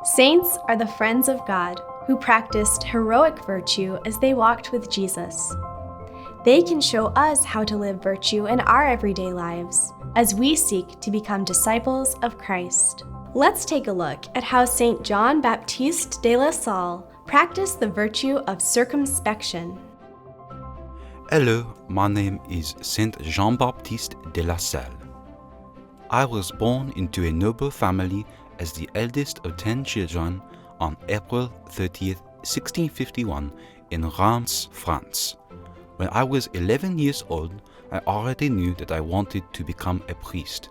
Saints are the friends of God who practiced heroic virtue as they walked with Jesus. They can show us how to live virtue in our everyday lives as we seek to become disciples of Christ. Let's take a look at how Saint John Baptiste de La Salle practiced the virtue of circumspection. Hello, my name is Saint Jean-Baptiste de La Salle. I was born into a noble family as the eldest of 10 children on April 30th, 1651 in Reims, France. When I was 11 years old, I already knew that I wanted to become a priest.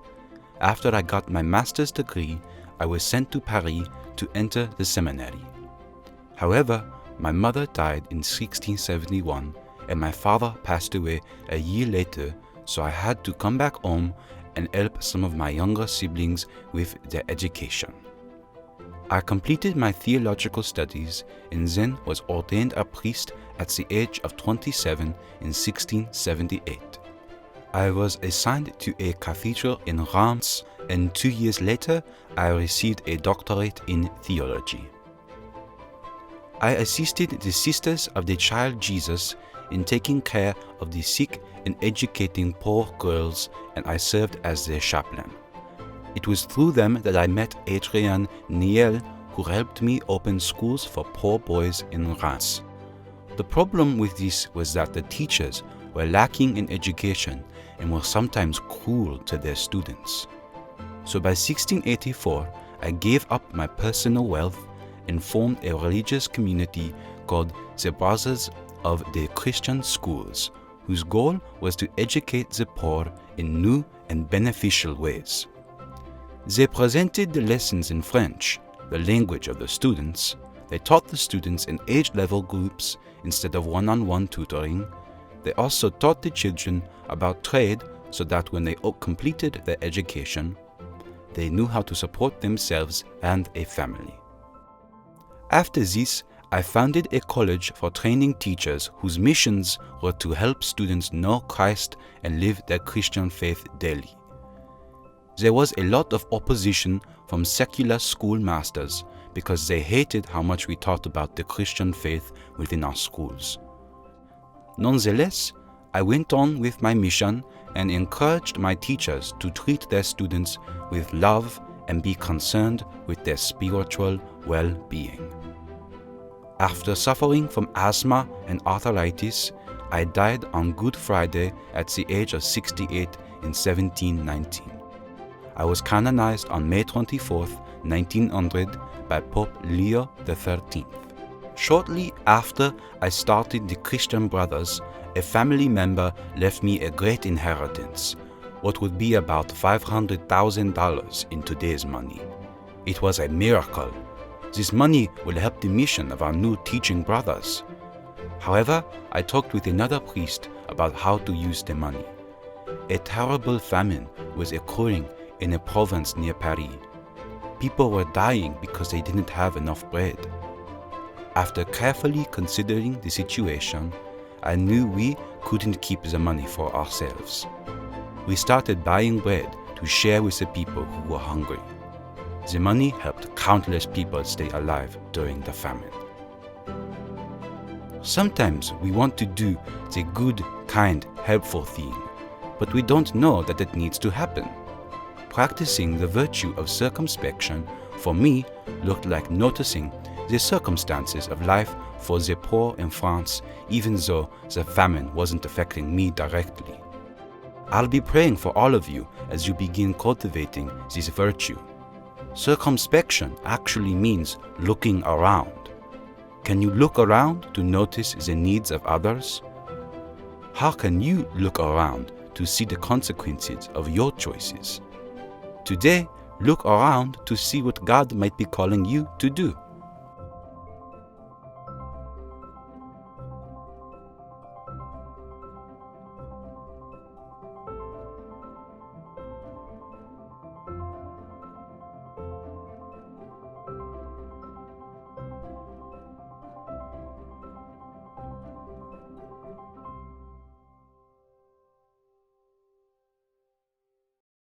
After I got my master's degree, I was sent to Paris to enter the seminary. However, my mother died in 1671 and my father passed away a year later, so I had to come back home and help some of my younger siblings with their education. I completed my theological studies and then was ordained a priest at the age of 27 in 1678. I was assigned to a cathedral in Reims, and 2 years later I received a doctorate in theology. I assisted the Sisters of the Child Jesus in taking care of the sick and educating poor girls, and I served as their chaplain. It was through them that I met Adrien Niel, who helped me open schools for poor boys in Reims. The problem with this was that the teachers were lacking in education and were sometimes cruel to their students. So by 1684, I gave up my personal wealth and formed a religious community called the Brothers of the Christian Schools, whose goal was to educate the poor in new and beneficial ways. They presented the lessons in French, the language of the students. They taught the students in age-level groups instead of one-on-one tutoring. They also taught the children about trade so that when they completed their education, they knew how to support themselves and a family. After this, I founded a college for training teachers whose missions were to help students know Christ and live their Christian faith daily. There was a lot of opposition from secular schoolmasters because they hated how much we taught about the Christian faith within our schools. Nonetheless, I went on with my mission and encouraged my teachers to treat their students with love and be concerned with their spiritual well-being. After suffering from asthma and arthritis, I died on Good Friday at the age of 68 in 1719. I was canonized on May 24, 1900 by Pope Leo XIII. Shortly after I started the Christian Brothers, a family member left me a great inheritance, what would be about $500,000 in today's money. It was a miracle. This money will help the mission of our new teaching brothers. However, I talked with another priest about how to use the money. A terrible famine was occurring in a province near Paris. People were dying because they didn't have enough bread. After carefully considering the situation, I knew we couldn't keep the money for ourselves. We started buying bread to share with the people who were hungry. The money helped countless people stay alive during the famine. Sometimes we want to do the good, kind, helpful thing, but we don't know that it needs to happen. Practicing the virtue of circumspection, for me, looked like noticing the circumstances of life for the poor in France, even though the famine wasn't affecting me directly. I'll be praying for all of you as you begin cultivating this virtue. Circumspection actually means looking around. Can you look around to notice the needs of others? How can you look around to see the consequences of your choices? Today, look around to see what God might be calling you to do.